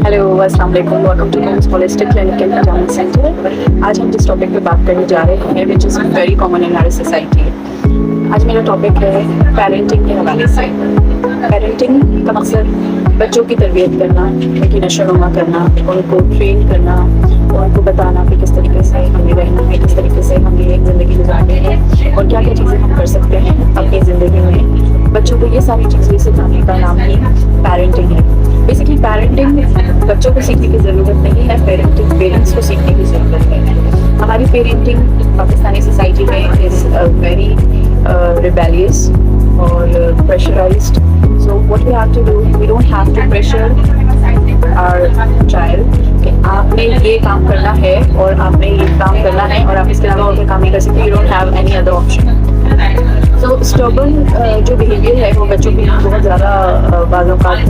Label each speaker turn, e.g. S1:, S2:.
S1: Hello अस्सलाम वालेकुम, welcome to homes holistic clinic and पजामा सेंटर। आज हम जिस टॉपिक पे बात करने जा रहे हैं which is very common in our society. आज मेरा टॉपिक है पेरेंटिंग के हवाले से। पेरेंटिंग का मकसद बच्चों की तरबियत करना, उनकी नशोनुमा करना, उनको ट्रेन करना, उनको बताना कि किस तरीके से हमें रहना है, किस तरीके से हमें एक ज़िंदगी गुजारनी है और क्या क्या चीज़ें हम कर सकते हैं अपनी ज़िंदगी में। बच्चों को ये सारी चीज़ें सिखाने का नाम ही पेरेंटिंग है। बेसिकली पेरेंटिंग बच्चों को सीखने की ज़रूरत नहीं है, पेरेंटिंग पेरेंट्स को सीखने की ज़रूरत है। हमारी पेरेंटिंग पाकिस्तानी सोसाइटी में इज़ वेरी रिबेलियस और pressurised. So what we have to do, we don't have to pressure our child कि आपने ये काम करना है और आपने ये काम करना है और आप इसके अलावा और कोई काम नहीं कर सकते। You don't have any other option. So stubborn जो बिहेवियर है वो बच्चों के लिए बहुत ज़्यादा बाज़ औक़ात